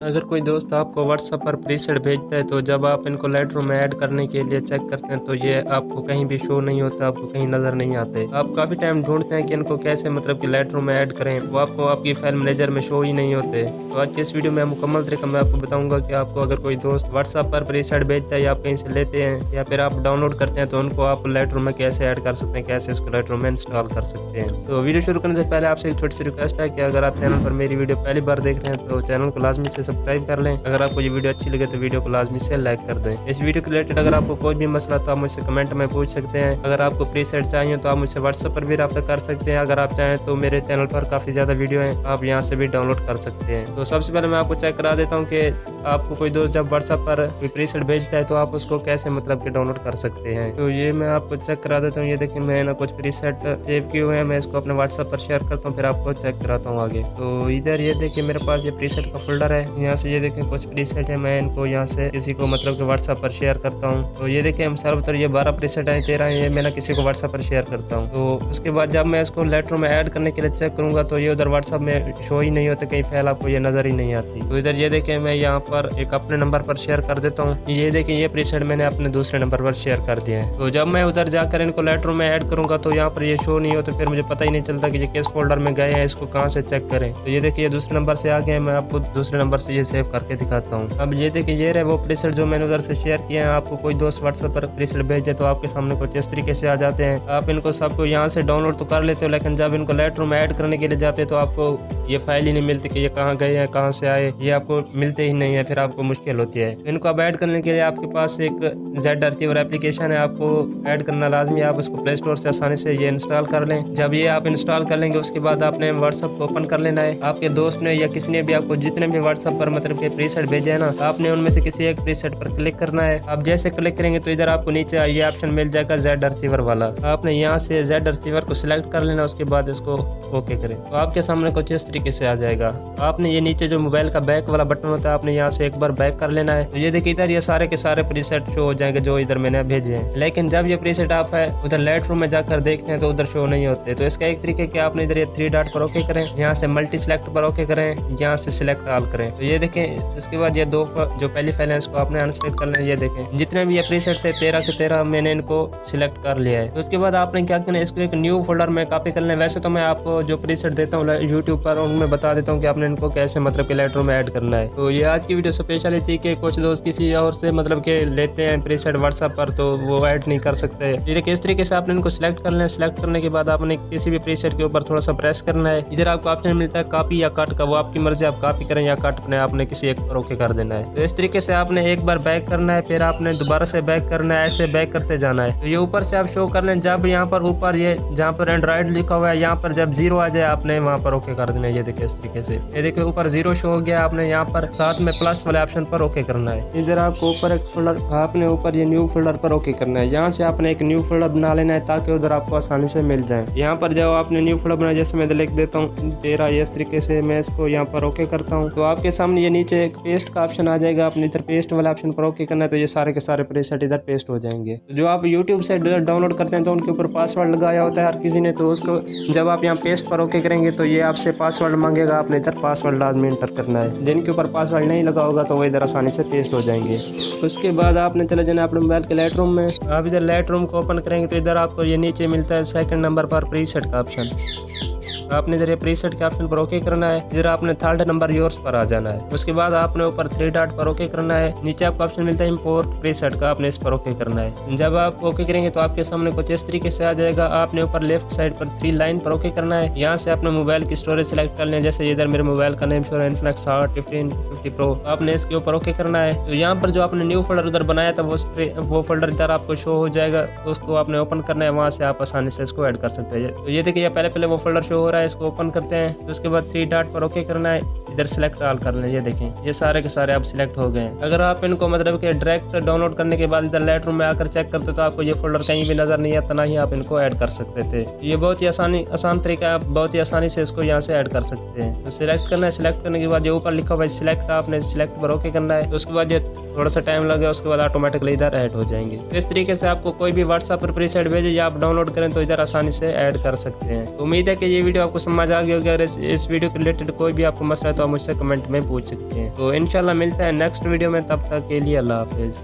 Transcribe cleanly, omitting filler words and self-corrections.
अगर कोई दोस्त आपको व्हाट्सएप पर प्रीसेट भेजता है तो जब आप इनको लाइटरूम में ऐड करने के लिए चेक करते हैं तो ये आपको कहीं भी शो नहीं होता, आपको कहीं नज़र नहीं आते। आप काफ़ी टाइम ढूंढते हैं कि इनको कैसे मतलब कि लाइटरूम में ऐड करें, वो आपको आपकी फाइल मैनेजर में शो ही नहीं होते। तो आज के इस वीडियो में मुकम्मल तरीका मैं आपको बताऊंगा कि आपको अगर कोई दोस्त व्हाट्सएप पर प्रीसेट भेजता है या आप कहीं से लेते हैं या फिर आप डाउनलोड करते हैं तो उनको आप लाइटरूम में कैसे ऐड कर सकते हैं, कैसे इसको लाइटरूम में इंस्टॉल कर सकते हैं। तो वीडियो शुरू करने से पहले आपसे एक छोटी सी रिक्वेस्ट है कि अगर आप चैनल पर मेरी वीडियो पहली बार देख रहे हैं तो चैनल को लाजमी से सब्सक्राइब कर लें। अगर आपको ये वीडियो अच्छी लगे तो वीडियो को लाजमी से लाइक कर दें। इस वीडियो के रिलेटेड अगर आपको कोई भी मसला तो आप मुझसे कमेंट में पूछ सकते हैं। अगर आपको प्रीसेट चाहिए तो आप मुझसे व्हाट्सएप पर भी रब्ता कर सकते हैं। अगर आप चाहें तो मेरे चैनल पर काफ़ी ज़्यादा वीडियो हैं, आप यहाँ से भी डाउनलोड कर सकते हैं। तो सबसे पहले मैं आपको चेक करा देता हूँ कि आपको कोई दोस्त जब व्हाट्सएप पर प्रीसेट भेजता है तो आप उसको कैसे मतलब कि डाउनलोड कर सकते हैं। तो ये मैं आपको चेक करा देता हूँ। ये देखिए मैंने कुछ प्रीसेट सेव किए हुए हैं, मैं इसको अपने व्हाट्सएप पर शेयर करता हूँ, फिर आपको चेक कराता हूँ आगे। तो इधर ये देखिए मेरे पास ये प्रीसेट का फोल्डर है, यहाँ से ये देखिए कुछ प्रीसेट है, मैं इनको यहाँ से किसी को मतलब कि व्हाट्सएप पर शेयर करता हूँ। तो ये देखिए हम सर्वतर ये 12 प्रीसेट है, 13 है, ये मैं किसी को व्हाट्सएप पर शेयर करता हूँ। तो उसके बाद जब मैं इसको लाइटरूम में ऐड करने के लिए चेक करूँगा तो ये उधर व्हाट्सएप में शो ही नहीं होते, कहीं फाइल आपको ये नजर ही नहीं आती। तो इधर ये देखिए मैं यहाँ पर एक अपने नंबर पर शेयर कर देता हूँ। ये देखिए ये प्रीसेट मैंने अपने दूसरे नंबर पर शेयर कर दिया है। तो जब मैं उधर जाकर इनको लाइटरूम में ऐड करूँगा तो यहाँ पर ये शो नहीं होते, फिर मुझे पता ही नहीं चलता कि ये किस फोल्डर में गए हैं, इसको कहाँ से चेक करें। तो ये देखिए ये दूसरे नंबर से आ गए, मैं आपको दूसरे नंबर से ये सेव करके दिखाता हूँ। अब ये देखिए ये रहे वो प्रीसेट जो मैंने उधर से शेयर किए हैं। आपको कोई दोस्त व्हाट्सएप पर प्रीसेट भेजे तो आपके सामने कुछ इस तरीके से आ जाते हैं। आप इनको सबको यहाँ से डाउनलोड तो कर लेते हो, लेकिन जब इनको लाइटरूम में ऐड करने के लिए जाते हैं तो आपको ये फाइल ही नहीं मिलती कि ये कहाँ गए हैं, कहाँ से आए, ये आपको मिलते ही नहीं है, फिर आपको मुश्किल होती है। इनको अब ऐड करने के लिए आपके पास एक जेड आर्चिवर एप्लीकेशन है, आपको ऐड करना लाजमी। आप इसको प्ले स्टोर से आसानी से ये इंस्टॉल कर लें। जब ये आप इंस्टॉल कर लेंगे उसके बाद आपने व्हाट्सएप को ओपन कर लेना है। आपके दोस्त ने या किसी ने भी आपको जितने भी व्हाट्सएप पर मतलब के प्रीसेट भेजे हैं ना, आपने उनमें से किसी एक प्रीसेट पर क्लिक करना है। आप जैसे क्लिक करेंगे तो इधर आपको नीचे ये ऑप्शन मिल जाएगा जेड आर्चिवर वाला। आपने यहाँ से जेड आर्चिवर को सिलेक्ट कर लेना, उसके बाद इसको ओके करें तो आपके सामने कुछ इस तरीके से आ जाएगा। आपने ये नीचे जो मोबाइल का बैक वाला बटन होता है, आपने यहाँ से एक बार बैक कर लेना है। तो ये देखिए इधर ये सारे के सारे प्रीसेट शो हो जाएंगे जो इधर मैंने भेजे हैं। लेकिन जब ये प्रीसेट आप है उधर लाइटरूम में जाकर देखते हैं तो उधर शो नहीं होते। तो इसका एक तरीके कि आपने इधर ये 3 डॉट पर ओके करें, यहाँ से मल्टी सिलेक्ट पर ओके करें, यहाँ से सिलेक्ट ऑल करें। तो ये देखें इसके बाद ये दो जो पहली फाइल है इसको आपने अनसेलेक्ट कर लेना। ये देखें जितने भी ये प्रीसेट थे 13 के 13 मैंने इनको सिलेक्ट कर लिया है। तो उसके बाद आपने क्या करना है, इसको एक न्यू फोल्डर में कॉपी कर लेना। वैसे तो मैं आपको जो प्रीसेट देता हूँ यूट्यूब पर उनमें बता देता हूँ कि आपने इनको कैसे मतलब कि लाइटरूम में ऐड करना है। तो ये आज की वीडियो स्पेशली थी कि कुछ दोस्त किसी और से मतलब के लेते हैं प्रीसेट व्हाट्सएप पर तो वो ऐड नहीं कर सकते। ये देखिए इस तरीके से आपने इनको सिलेक्ट कर लेना। सिलेक्ट करने के बाद आपने किसी भी प्रीसेट के ऊपर थोड़ा सा प्रेस करना है। इधर आपको ऑप्शन मिलता है कॉपी या कट का, वो आपकी मर्जी, आप कॉपी करें या कट करें, आपने किसी एक पर ओके कर देना है। तो इस तरीके से आपने एक बार बैक करना है, फिर आपने दोबारा से बैक करना है, ऐसे बैक करते जाना है। तो ये ऊपर से आप शो कर लें। जब यहाँ पर ऊपर ये जहाँ पर एंड्रॉइड लिखा हुआ है यहाँ पर जब 0 आ जाए आपने वहाँ पर ओके कर देना है। ये देखिए इस तरीके से, ये देखिए ऊपर 0 शो हो गया, आपने यहाँ पर साथ में प्लस वाले ऑप्शन पर ओके करना है। इधर आपको ऊपर एक फोल्डर, आपने ऊपर ये न्यू फोल्डर पर ओके करना है। यहाँ से आपने एक न्यू फोल्डर बना लेना है ताकि उधर आपको आसानी से मिल जाए। यहाँ पर जब आपने न्यू फोल्डर बनाया, जैसे मैं लिख देता हूँ 13, इस तरीके से मैं इसको यहाँ पर ओके करता हूँ। तो आपके सामने ये नीचे एक पेस्ट का ऑप्शन आ जाएगा, आपने इधर पेस्ट वाला ऑप्शन पर ओके करना है। तो ये सारे के सारे प्रीसेट इधर पेस्ट हो जाएंगे। तो जो आप यूट्यूब से डाउनलोड करते हैं तो उनके ऊपर पासवर्ड लगाया होता है हर किसी ने, तो उसको जब आप यहाँ पेस्ट पर ओके करेंगे तो ये आपसे पासवर्ड मांगेगा, आपने इधर पासवर्ड लाजमी एंटर करना है। जिनके ऊपर पासवर्ड नहीं लगा होगा तो वो इधर आसानी से पेस्ट हो जाएंगे। उसके बाद आपने चले जाना अपने मोबाइल के लाइटरूम में। आप इधर लाइटरूम को ओपन करेंगे तो इधर आपको ये नीचे मिलता है सेकंड नंबर पर प्रीसेट का ऑप्शन। आपने इधर ये प्रीसेट के ऑप्शन पर ओके करना है। इधर आपने थर्ड नंबर योर्स पर आ जाना है। उसके बाद आपने ऊपर 3 डॉट पर ओके करना है। नीचे आपको ऑप्शन मिलता है इंपोर्ट प्रीसेट का, आपने इस पर ओके करना है। जब आप ओके करेंगे तो आपके सामने कुछ इस तरीके से आ जाएगा। आपने ऊपर लेफ्ट साइड पर 3 लाइन पर ओके करना है। यहाँ से अपने मोबाइल की स्टोरेज सेलेक्ट कर लें। जैसे इधर मेरे मोबाइल का नेम शो है इन्फिनिक्स हॉट 1550 प्रो, आपने इसके ऊपर ओके करना है। तो यहाँ पर जो आपने न्यू फोल्डर उधर बनाया था वो फोल्डर इधर आपको शो हो जाएगा, उसको आपने ओपन करना है। वहाँ से आप आसानी से इसको ऐड कर सकते हैं। तो ये देखिए पहले वो फोल्डर शो हो रहा है, इसको ओपन करते हैं। तो उसके बाद 3 डॉट पर ओके करना है, इधर सिलेक्ट ऑल कर लें। ये देखें ये सारे के सारे आप सिलेक्ट हो गए। अगर आप इनको मतलब कि डायरेक्ट डाउनलोड करने के बाद इधर लाइटरूम में आकर चेक करते तो आपको ये फोल्डर कहीं भी नजर नहीं आता, ना ही आप इनको ऐड कर सकते थे। ये बहुत ही आसान तरीका है, आप बहुत ही आसानी से इसको यहाँ से ऐड कर सकते हैं। तो सिलेक्ट करना है, सिलेक्ट करने के बाद ये ऊपर लिखा हुआ है सिलेक्ट, आपने सिलेक्ट पर ओके करना है। तो उसके बाद ये थोड़ा सा टाइम लगेगा, उसके बाद ऑटोमेटिकली इधर ऐड हो जाएंगे। तो इस तरीके से आपको कोई भी व्हाट्सएप पर प्रीसेट भेजे या आप डाउनलोड करें तो इधर आसानी से ऐड कर सकते हैं। तो उम्मीद है कि ये वीडियो आपको समझ आ गई होगी। अगर इस वीडियो के रिलेटेड कोई भी आपको मसला तो आप मुझसे कमेंट में पूछ सकते हैं। तो इंशाल्लाह मिलता है नेक्स्ट वीडियो में, तब तक के लिए अल्लाह हाफिज़।